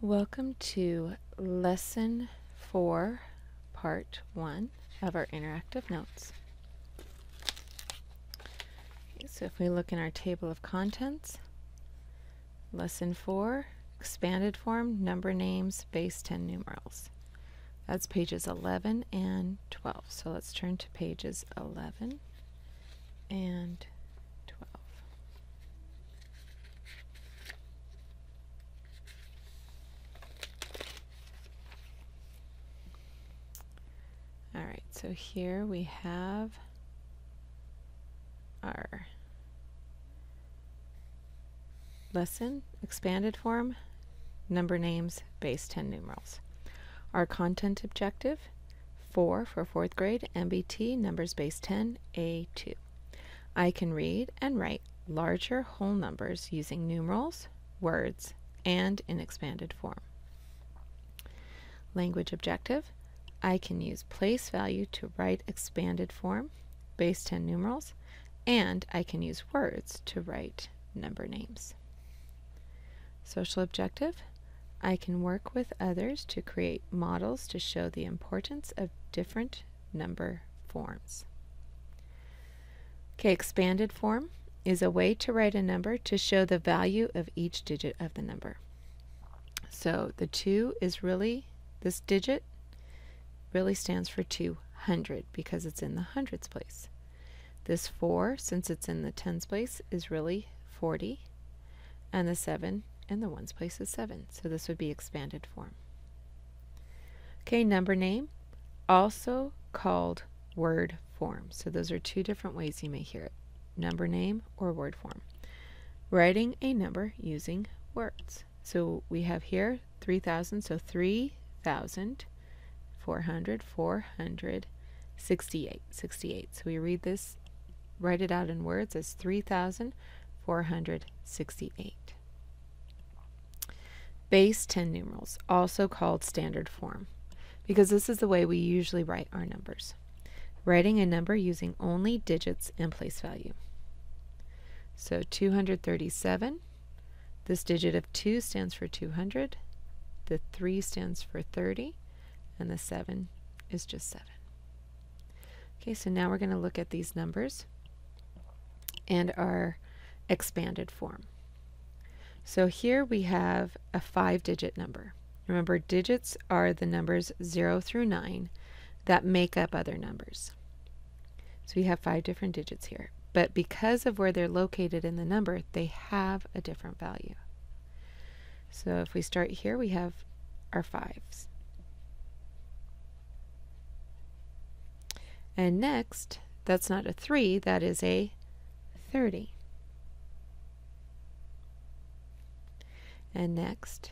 Welcome to Lesson 4, Part 1 of our interactive notes. Okay, so if we look in our table of contents, Lesson 4, Expanded Form, Number Names, Base 10 Numerals. That's pages 11 and 12. So let's turn to pages 11 and 12. Alright, so here we have our lesson, expanded form, number names, base 10 numerals. Our content objective, 4 for 4th grade, NBT, numbers base 10, A.2. I can read and write larger whole numbers using numerals, words, and in expanded form. Language objective, I can use place value to write expanded form, base 10 numerals, and I can use words to write number names. Social objective, I can work with others to create models to show the importance of different number forms. Okay, expanded form is a way to write a number to show the value of each digit of the number. So the 2 is really, this digit really stands for 200 because it's in the hundreds place. This 4, since it's in the tens place, is really 40, and the 7 in the ones place is 7. So this would be expanded form. Okay, number name, also called word form. So those are two different ways you may hear it, number name or word form. Writing a number using words. So we have here 3,000, so 3,468. So we read this, write it out in words as 3,468. Base 10 numerals, also called standard form, because this is the way we usually write our numbers. Writing a number using only digits and place value. So 237, this digit of 2 stands for 200, the 3 stands for 30, and the 7 is just 7. Okay, so now we're going to look at these numbers and our expanded form. So here we have a 5-digit number. Remember, digits are the numbers 0 through 9 that make up other numbers. So we have 5 different digits here. But because of where they're located in the number, they have a different value. So if we start here, we have our 5s. And next, that's not a 3, that is a 30. And next,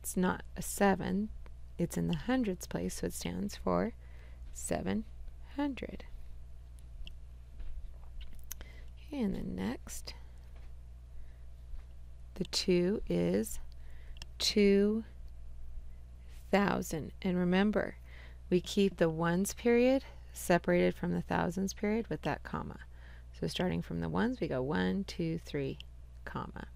it's not a 7, it's in the hundreds place, so it stands for 700. Okay, and then next, the 2 is 2,000. And remember, we keep the ones period separated from the thousands period with that comma. So starting from the ones, we go 1, 2, 3, comma.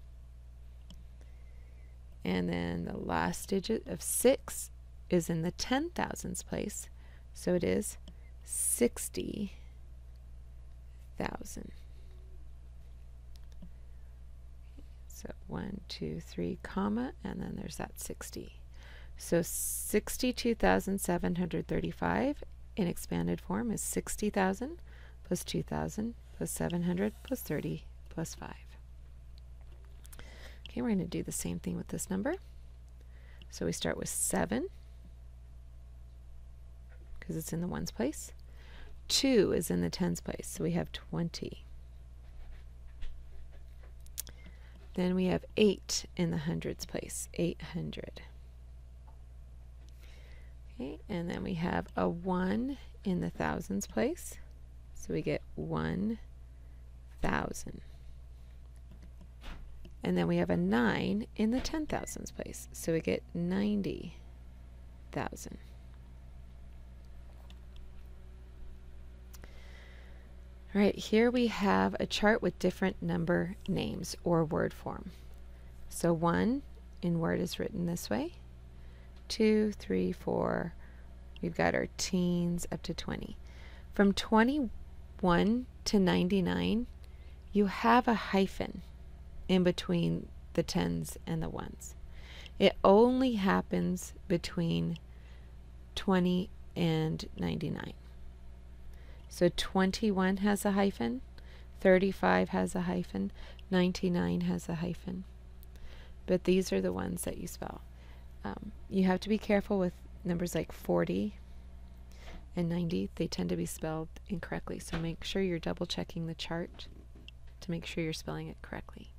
And then the last digit of 6 is in the 10,000s place, so it is 60,000. So 1, 2, 3, comma, and then there's that 60. So 62,735 in expanded form is 60,000 plus 2,000 plus 700 plus 30 plus 5. Okay, we're going to do the same thing with this number. So we start with 7 because it's in the ones place. 2 is in the tens place, so we have 20. Then we have 8 in the hundreds place, 800. Okay, and then we have a 1 in the thousands place, so we get 1,000. And then we have a 9 in the 10,000s place, so we get 90,000. All right, here we have a chart with different number names or word form. So 1 in Word is written this way. 2, 3, 4. We've got our teens up to 20. From 21 to 99, you have a hyphen in between the tens and the ones. It only happens between 20 and 99. So 21 has a hyphen, 35 has a hyphen, 99 has a hyphen. But these are the ones that you spell. You have to be careful with numbers like 40 and 90. They tend to be spelled incorrectly, so make sure you're double checking the chart to make sure you're spelling it correctly.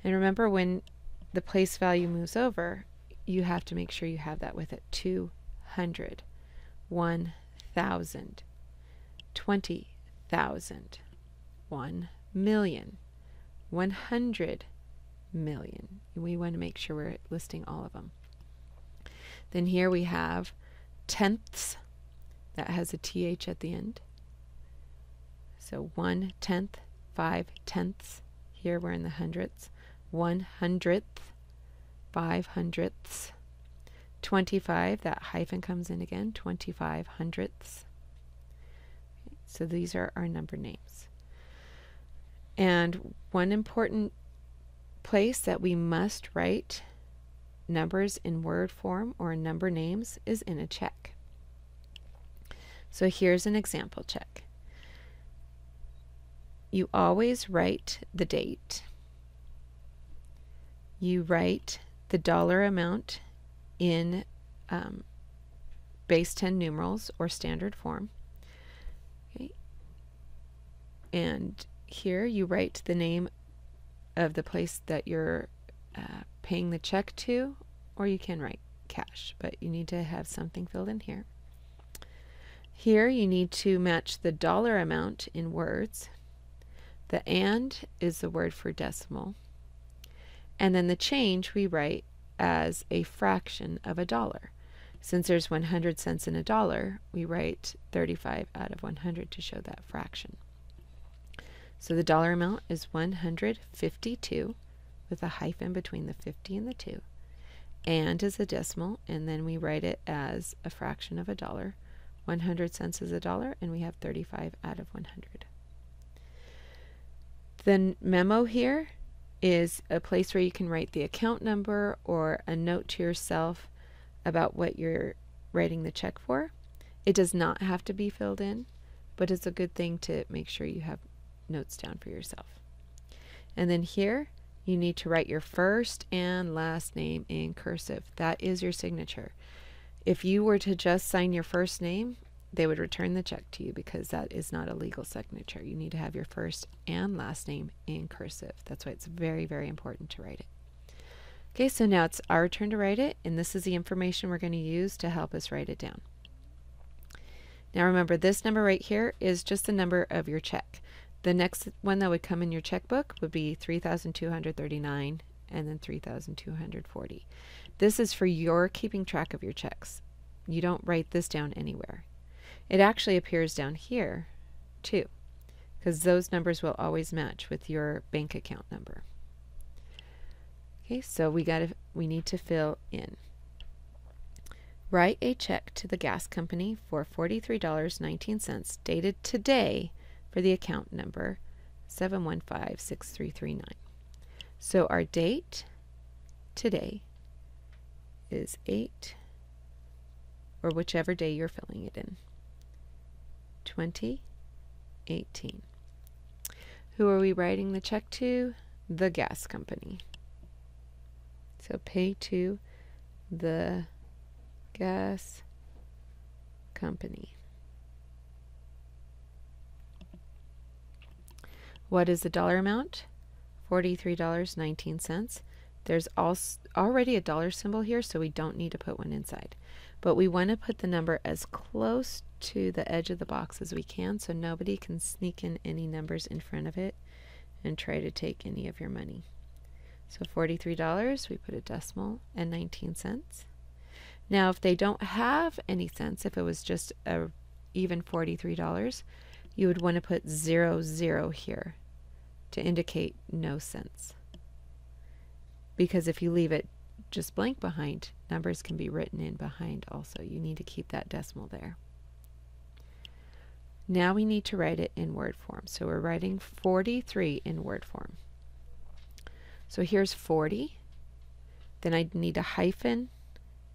And remember, when the place value moves over, you have to make sure you have that with it. 200, 1,000, 20,000, 1 million, 100 million. We want to make sure we're listing all of them. Then here we have tenths. That has a th at the end. So 1/10, 5/10. Here we're in the hundredths. 1/100th, 5/100ths. 25, that hyphen comes in again, 25/100ths. So these are our number names. And one important place that we must write numbers in word form or number names is in a check. So here's an example check. You always write the date. You write the dollar amount in base 10 numerals or standard form. Okay. And here you write the name of the place that you're paying the check to, or you can write cash, but you need to have something filled in here. Here you need to match the dollar amount in words. The and is the word for decimal. And then the change we write as a fraction of a dollar. Since there's 100 cents in a dollar, we write 35 out of 100 to show that fraction. So the dollar amount is 152 with a hyphen between the 50 and the 2. And is a decimal, and then we write it as a fraction of a dollar. 100 cents is a dollar, and we have 35 out of 100. The memo here is a place where you can write the account number or a note to yourself about what you're writing the check for. It does not have to be filled in, but it's a good thing to make sure you have notes down for yourself. And then here you need to write your first and last name in cursive. That is your signature. If you were to just sign your first name, they would return the check to you because that is not a legal signature. You need to have your first and last name in cursive. That's why it's very, very important to write it. Okay, so now it's our turn to write it, and this is the information we're going to use to help us write it down. Now remember, this number right here is just the number of your check. The next one that would come in your checkbook would be 3,239 and then 3,240. This is for your keeping track of your checks. You don't write this down anywhere. It actually appears down here too, because those numbers will always match with your bank account number. Okay, so we need to fill in. Write a check to the gas company for $43.19 dated today for the account number 7156339. So our date today is 8, or whichever day you're filling it in, 2018. Who are we writing the check to? The gas company. So pay to the gas company. What is the dollar amount? $43.19. There's also already a dollar symbol here, so we don't need to put one inside. But we want to put the number as close to the edge of the box as we can so nobody can sneak in any numbers in front of it and try to take any of your money. So $43, we put a decimal, and 19 cents. Now if they don't have any cents, if it was just a even $43, you would want to put 00 here to indicate no cents. Because if you leave it just blank behind. Numbers can be written in behind also. You need to keep that decimal there. Now we need to write it in word form. So we're writing 43 in word form. So here's 40. Then I need a hyphen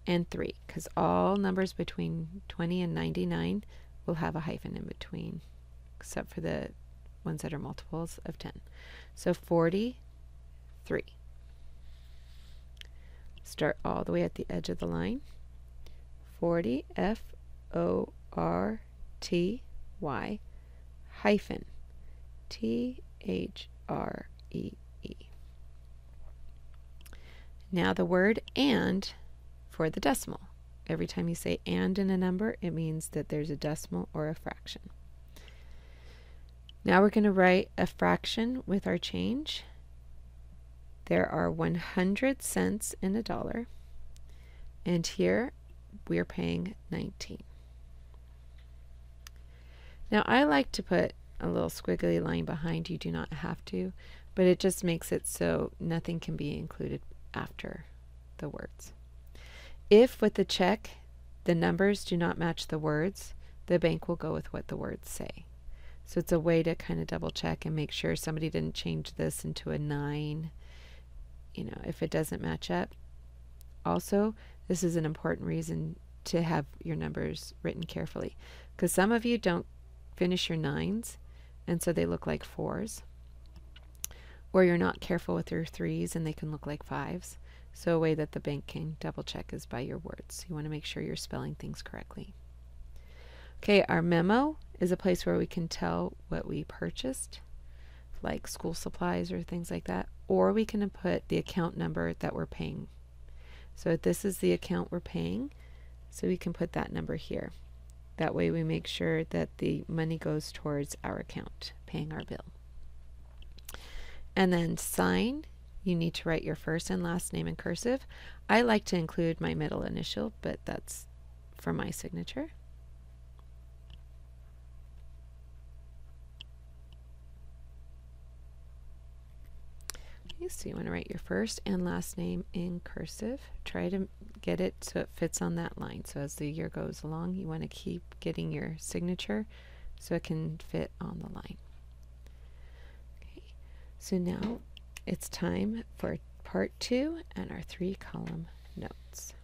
and 3, because all numbers between 20 and 99 will have a hyphen in between, except for the ones that are multiples of 10. So 43. Start all the way at the edge of the line. 40, F-O-R-T-Y, hyphen, T-H-R-E-E. Now the word and for the decimal. Every time you say and in a number, it means that there's a decimal or a fraction. Now we're going to write a fraction with our change. There are 100 cents in a dollar, and here we're paying 19. Now I like to put a little squiggly line behind. You do not have to, but it just makes it so nothing can be included after the words. If with the check the numbers do not match the words, the bank will go with what the words say. So it's a way to kind of double check and make sure somebody didn't change this into a 9, you know, if it doesn't match up. Also, this is an important reason to have your numbers written carefully, because some of you don't finish your 9s and so they look like 4s, or you're not careful with your 3s and they can look like 5s. So a way that the bank can double check is by your words. You want to make sure you're spelling things correctly. Okay, our memo is a place where we can tell what we purchased, like school supplies or things like that, or we can put the account number that we're paying. So this is the account we're paying, so we can put that number here. That way we make sure that the money goes towards our account, paying our bill. And then sign, you need to write your first and last name in cursive. I like to include my middle initial, but that's for my signature. Okay, so you want to write your first and last name in cursive. Try to get it so it fits on that line. So as the year goes along, you want to keep getting your signature so it can fit on the line. Okay, so now it's time for part 2 and our 3-column notes.